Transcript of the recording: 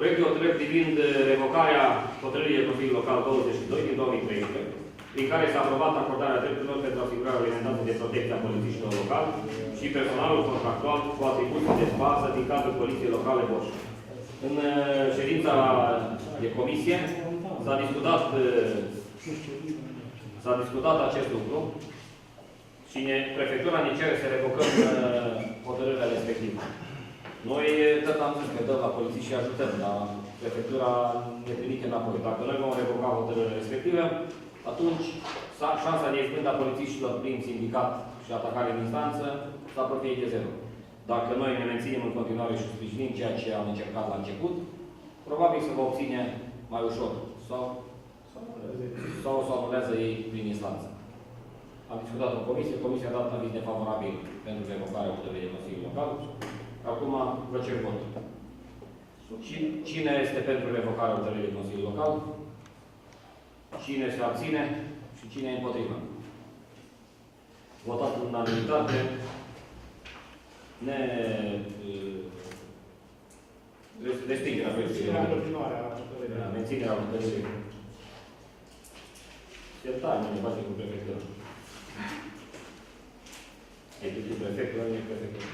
Proiect de hotărâre privind revocarea hotărârii de Consiliul Local 22 din 2013, prin care s-a aprobat acordarea drepturilor pentru asigurarea alimentației de protecție a polițiștilor locali și personalul contractual cu atribuții de bază din cadrul Poliției Locale Boș. În ședința de comisie s-a discutat acest lucru și prefectura ne cere să revocăm hotărârea respectivă. Noi tot am zis că dăm la poliție și ajutăm, dar prefectura ne trimite înapoi. Dacă noi vom revoca hotărârea respectivă, atunci șansa de izbândă a polițiștilor prin sindicat și atacare în instanță să apropie de zero. Dacă noi ne menținem în continuare și sprijinim ceea ce am încercat la început, probabil se va obține mai ușor. Sau să anulează ei prin instanță. Am discutat în comisie, comisia a dat aviz defavorabil pentru revocarea hotărârii de Consiliul Local. Acum vă cer votul. Cine este pentru revocarea hotărârii de Consiliul Local? Cine se abține? Și cine e împotrivă? Votat în unanimitate. Respingerea hotărârii. Menținerea hotărârii. Certare nu ne face cu prefectura. E cu prefectura, nu e prefectura.